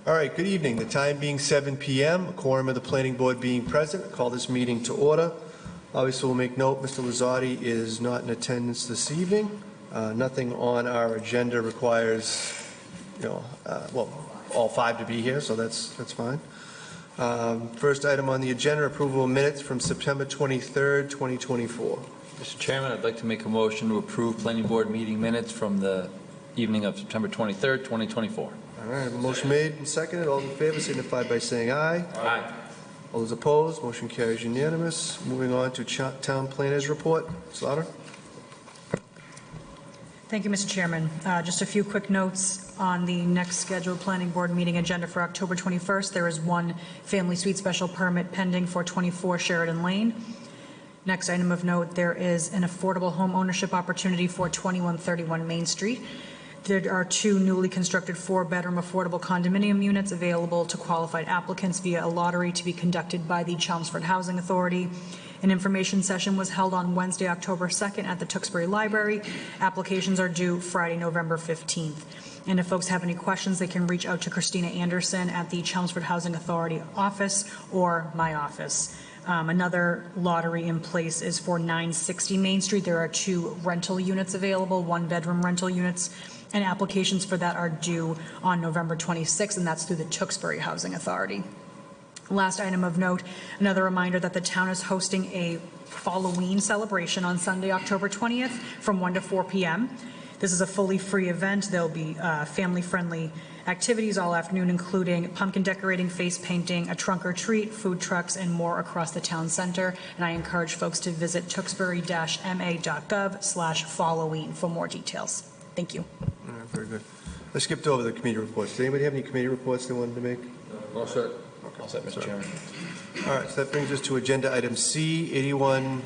All right, good evening. The time being 7 p.m., a quorum of the planning board being present, I call this meeting to order. Obviously, we'll make note, Mr. Lazzotti is not in attendance this evening. Nothing on our agenda requires, all five to be here, so that's fine. First item on the agenda, approval of minutes from September 23rd, 2024. Mr. Chairman, I'd like to make a motion to approve planning board meeting minutes from the evening of September 23rd, 2024. All right, I have a motion made and seconded. All in favor signify by saying aye. Aye. All those opposed, motion carries unanimous. Moving on to town planners report. Slaughter. Thank you, Mr. Chairman. Just a few quick notes on the next scheduled planning board meeting agenda for October 21st. There is one family suite special permit pending for 24 Sheridan Lane. Next item of note, there is an affordable home ownership opportunity for 2131 Main Street. There are two newly constructed 4-bedroom affordable condominium units available to qualified applicants via a lottery to be conducted by the Chelmsford Housing Authority. An information session was held on Wednesday, October 2nd at the Tewksbury Library. Applications are due Friday, November 15th. And if folks have any questions, they can reach out to Christina Anderson at the Chelmsford Housing Authority office or my office. Another lottery in place is for 960 Main Street. There are two rental units available, 1-bedroom rental units, and applications for that are due on November 26th, and that's through the Tewksbury Housing Authority. Last item of note, another reminder that the town is hosting a Halloween celebration on Sunday, October 20th from 1 to 4 p.m. This is a fully free event. There'll be family-friendly activities all afternoon, including pumpkin decorating, face painting, a trunk or treat, food trucks, and more across the town center. And I encourage folks to visit tewksbury-ma.gov/Halloween for more details. Thank you. All right, very good. I skipped over the committee reports. Does anybody have any committee reports they wanted to make? All set. All set, Mr. Chairman. All right, so that brings us to agenda item C, 81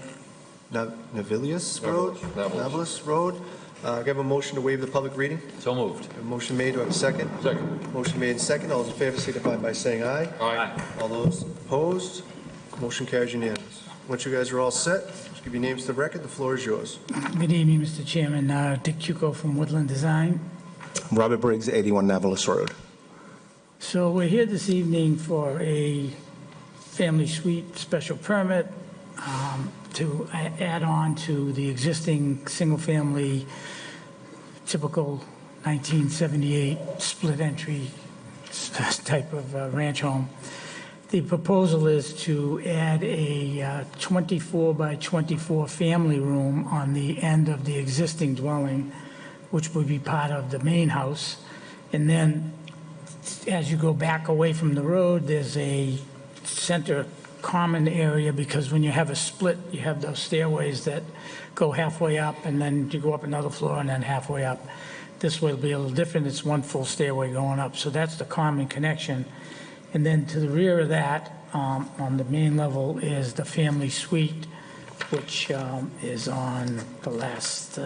Navilius Road? Nablus Road. I have a motion to waive the public reading. So moved. A motion made. Do I have a second? Second. Motion made and second. All those in favor signify by saying aye. Aye. All those opposed, motion carries unanimous. Once you guys are all set, just give your names to the record. The floor is yours. Good evening, Mr. Chairman. Dick Cuco from Woodland Design. Robert Briggs, 81 Nablus Road. So we're here this evening for a family suite special permit to add on to the existing single-family typical 1978 split entry type of ranch home. The proposal is to add a 24 by 24 family room on the end of the existing dwelling, which would be part of the main house. And then as you go back away from the road, there's a center common area, because when you have a split, you have those stairways that go halfway up and then you go up another floor and then halfway up. This will be a little different. It's one full stairway going up. So that's the common connection. And then to the rear of that, on the main level, is the family suite, which is on the last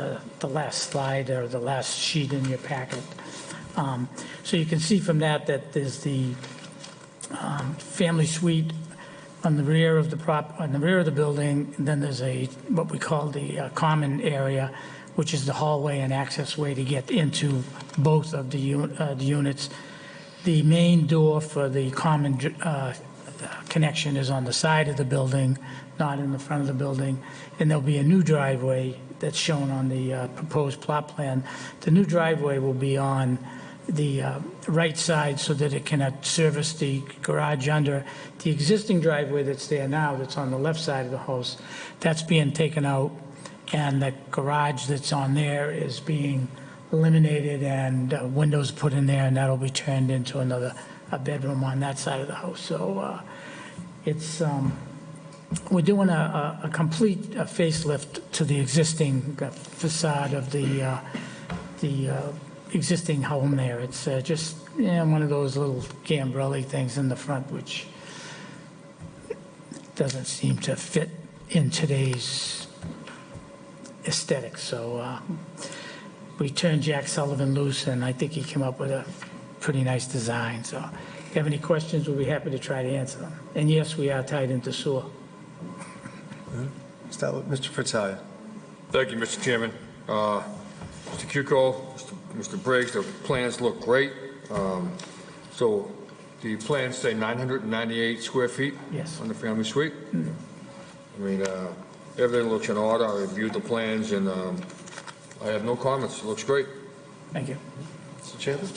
slide or the last sheet in your packet. So you can see from that there's the family suite on the rear of the building, and then there's what we call the common area, which is the hallway and access way to get into both of the units. The main door for the common connection is on the side of the building, not in the front of the building, and there'll be a new driveway that's shown on the proposed plot plan. The new driveway will be on the right side so that it can service the garage under. The existing driveway that's there now, that's on the left side of the house, that's being taken out, and the garage that's on there is being eliminated, and windows put in there, and that'll be turned into a bedroom on that side of the house. So it's we're doing a complete facelift to the existing facade of the existing home there. It's just one of those little gambrelli things in the front, which doesn't seem to fit in today's aesthetics. So we turned Jack Sullivan loose, and I think he came up with a pretty nice design. So if you have any questions, we'll be happy to try to answer them. And yes, we are tied into sewer. Start with Mr. Fratalia. Thank you, Mr. Chairman. Mr. Cuco, Mr. Briggs, the plans look great. So The plans say 998 square feet? Yes. On the family suite? I mean, everything looks in order. I reviewed the plans, and I have no comments. It looks great. Thank you. Mr. Champa?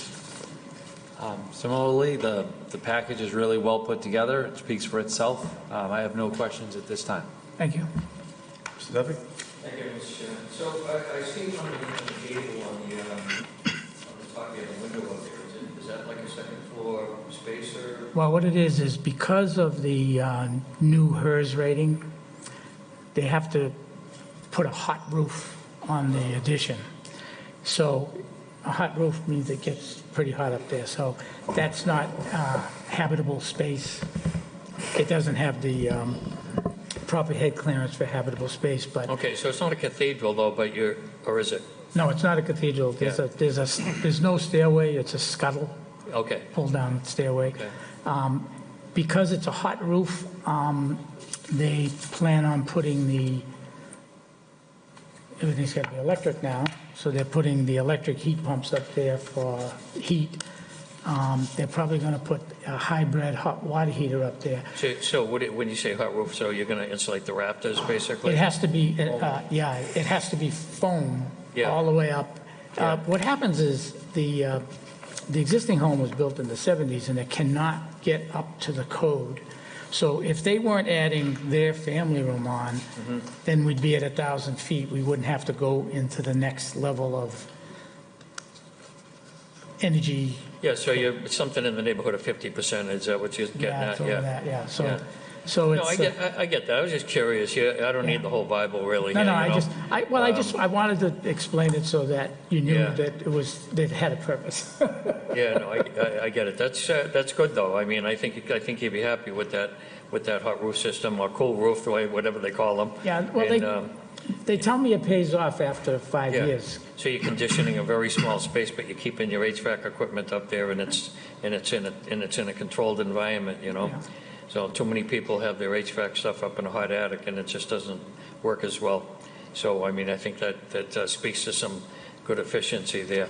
Similarly, the package is really well put together. It speaks for itself. I have no questions at this time. Thank you. Mr. Duffy? Thank you, Mr. Chairman. So I see underneath the gable on the top of the window up there, is that like a second floor space or? Well, what it is because of the new HERS rating, they have to put a hot roof on the addition. So a hot roof means it gets pretty hot up there. So that's not habitable space. It doesn't have the proper head clearance for habitable space, but Okay, so it's not a cathedral though, but or is it? no, it's not a cathedral. There's no stairway. It's a scuttle, Okay, pull down stairway. okay. Because it's a hot roof, they plan on putting everything's got to be electric now, so they're putting the electric heat pumps up there for heat. They're probably going to put a hybrid hot water heater up there. So when you say hot roof, so you're going to insulate the rafters basically? It has to be, it has to be foam Yeah. all the way up. Yeah. What happens is the existing home was built in the 70s, and it cannot get up to the code. So if they weren't adding their family room on, then we'd be at 1,000 feet. We wouldn't have to go into the next level of energy. Yeah, so you're something in the neighborhood of 50%, is that what you're getting Yeah, at? it's over that, yeah. Yeah. So No, it's. I get that. I was just curious. Yeah, I don't need the whole Bible really. No, here, no, you know? I wanted to explain it so that you knew Yeah. that that it had a purpose. Yeah, no, I get it. That's good though. I mean, I think you'd be happy with that hot roof system or cool roof, whatever they call them. Yeah, well, And, they tell me it pays off after 5 yeah. years. So you're conditioning a very small space, but you're keeping your HVAC equipment up there, and it's in a controlled environment, you know. Yeah. So too many people have their HVAC stuff up in a hot attic, and it just doesn't work as well. So I mean, I think that speaks to some good efficiency there.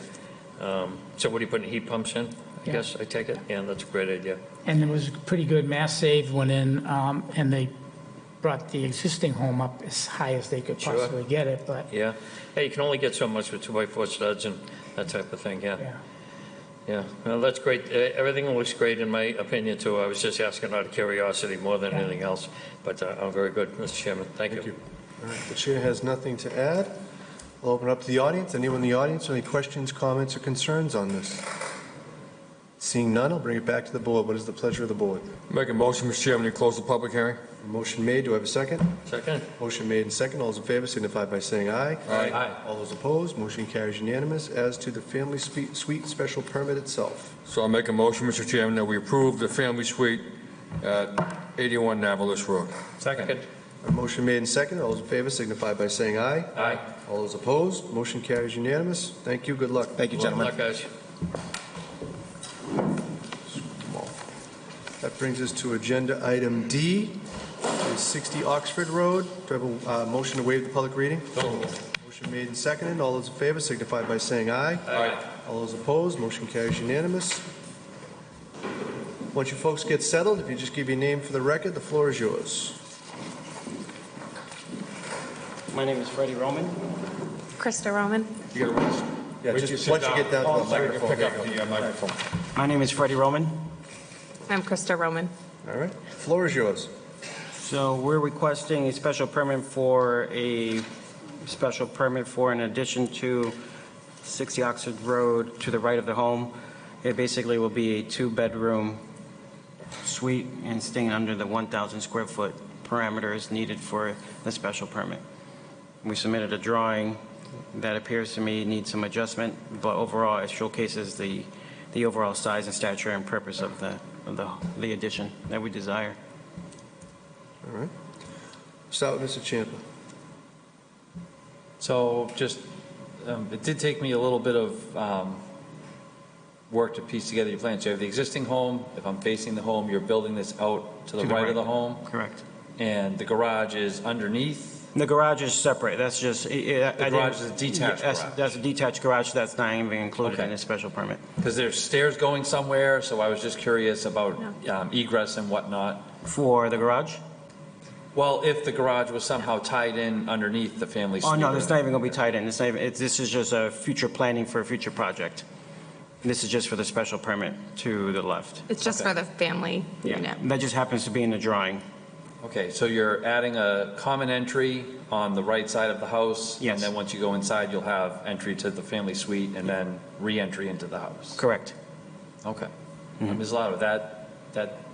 So what are you putting heat pumps in? I Yeah. guess I take it. Yeah, that's a great idea. And there was pretty good mass save went in, and they brought the existing home up as high as they could Sure. possibly get it, but, Yeah. Hey, you can only get so much with 2x4 studs and that type of thing. Yeah. yeah. Yeah, well, that's great. Everything looks great in my opinion, too. I was just asking out of curiosity more than Yeah. anything else, but I'm very good, Mr. Chairman. Thank you. All right, the chair has nothing to add. I'll open up to the audience. Anyone in the audience, any questions, comments, or concerns on this? Seeing none, I'll bring it back to the board. What is the pleasure of the board? Make a motion, Mr. Chairman, to close the public hearing? Motion made, do I have a second? Second? Motion made and second. All those in favor signify by saying aye. Aye. All those opposed, motion carries unanimous. As to the family suite special permit itself. So I'll make a motion, Mr. Chairman, that we approve the family suite at 81 Navalis Road. Second? A motion made and second. All those in favor signify by saying aye. Aye. All those opposed, motion carries unanimous. Thank you, good luck. Thank you, Good gentlemen. luck, guys. That brings us to agenda item D, is 60 Oxford Road. Do I have a motion to waive the public reading? Motion made and seconded. All those in favor signify by saying aye. Aye. All those opposed, motion carries unanimous. Once you folks get settled, if you just give your name for the record, the floor is yours. My name is Freddie Roman. Krista Roman. You gotta wait. Yeah, Wait till you just sit once you down. get down to the So you can microphone. pick up the microphone. My name is Freddie Roman. I'm Krista Roman. All right, floor is yours. So we're requesting a special permit for an addition to 60 Oxford Road to the right of the home. It basically will be a 2-bedroom suite and staying under the 1,000 square foot parameters needed for the special permit. We submitted a drawing that appears to me needs some adjustment, but overall it showcases the overall size and stature and purpose of the addition that we desire. All right. Start with Mr. Champa. So just, it did take me a little bit of work to piece together your plan. So you have the existing home. If I'm facing the home, you're building this out to the right of the home. Correct. And the garage is underneath The garage is separate, that's just. The garage is a detached garage. That's a detached garage, that's not even included in Okay. the special permit. Because there's stairs going somewhere, so I was just curious about egress and whatnot. For the garage? Well, if the garage was somehow tied in underneath the family suite. Oh, no, it's not even gonna be tied in, this is just a future planning for a future project. This is just for the special permit to the left. It's just Okay. for the family unit. That just happens to be in the drawing. Okay, so you're adding a common entry on the right side of the house? Yes. And then once you go inside, you'll have entry to the family suite and then re-entry into the house? Correct. Okay. Ms. Lotto, that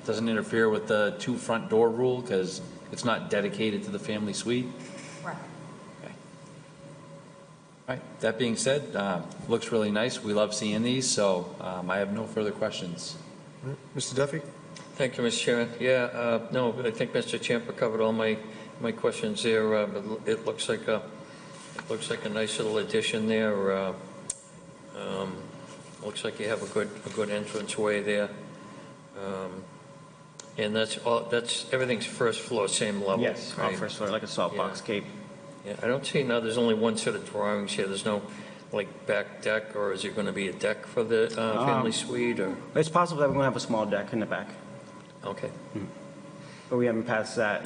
doesn't interfere with the two front door rule because it's not dedicated to the family suite? Right. Okay. All right, that being said, looks really nice. We love seeing these, so I have no further questions. Mr. Duffy? Thank you, Mr. Chairman. Yeah, no, I think Mr. Champa covered all my questions there. But it looks like a nice little addition there. Looks like you have a good entranceway there. And that's everything's first floor, same level. Yes, right? first floor, like a salt box Yeah. cape. Yeah, I don't see now, there's only one set of drawings here. There's no, like, back deck, or is it going to be a deck for the family suite, or? It's possible that we're gonna have a small deck in the back, Okay. but we haven't passed that,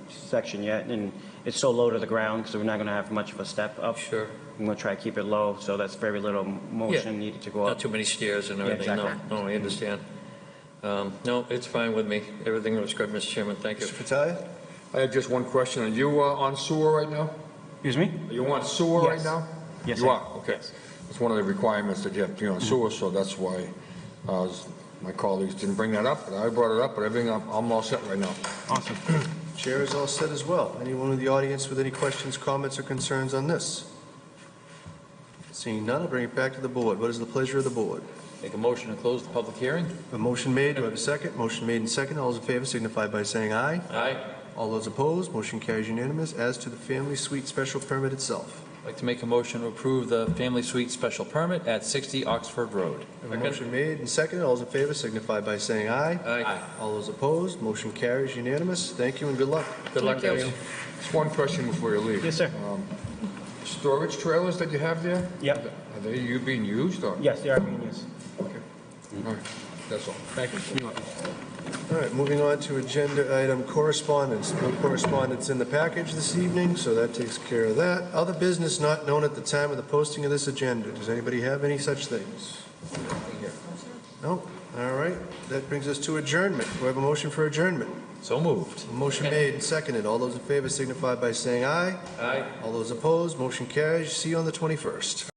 section yet, and it's so low to the ground, so we're not gonna have much of a step up. Sure. I'm gonna try to keep it low, so that's very little motion Yeah. needed to go Not up. too many stairs and Yeah, everything. No, exactly. no, I understand. No, it's fine with me. Everything looks good, Mr. Chairman. Thank you. Mr. Fattalia? I have just one question. Are you on sewer right now? Excuse me? Are you on sewer right Yes. now? Yes, You I- are, okay. It's one of the requirements that you have to be on sewer, so that's why my colleagues didn't bring that up, but I brought it up, but everything, I'm all set right now. Awesome. Chair is all set as well. Anyone in the audience with any questions, comments, or concerns on this? Seeing none, I'll bring it back to the board. What is the pleasure of the board? Make a motion to close the public hearing? A motion made, do I have a second? Motion made and second. All those in favor signify by saying aye. Aye. All those opposed, motion carries unanimous. As to the family suite special permit itself. I'd like to make a motion to approve the family suite special permit at 60 Oxford Road. I have a motion made and seconded. All those in favor signify by saying aye. Aye. All those opposed, motion carries unanimous. Thank you and good luck. Good luck, Thank you. guys. Just one question before you leave. Yes, sir. Storage trailers that you have there? Yep. Are they being used, or? Yes, they are being used. Okay. All right, that's all. Thank you. All right, moving on to agenda item correspondence. No correspondence in the package this evening, so that takes care of that. Other business not known at the time of the posting of this agenda. Does anybody have any such things? No? All right, that brings us to adjournment. Do I have a motion for adjournment? So moved. A motion made and seconded. All those in favor signify by saying aye. Aye. All those opposed, motion carries. See you on the 21st.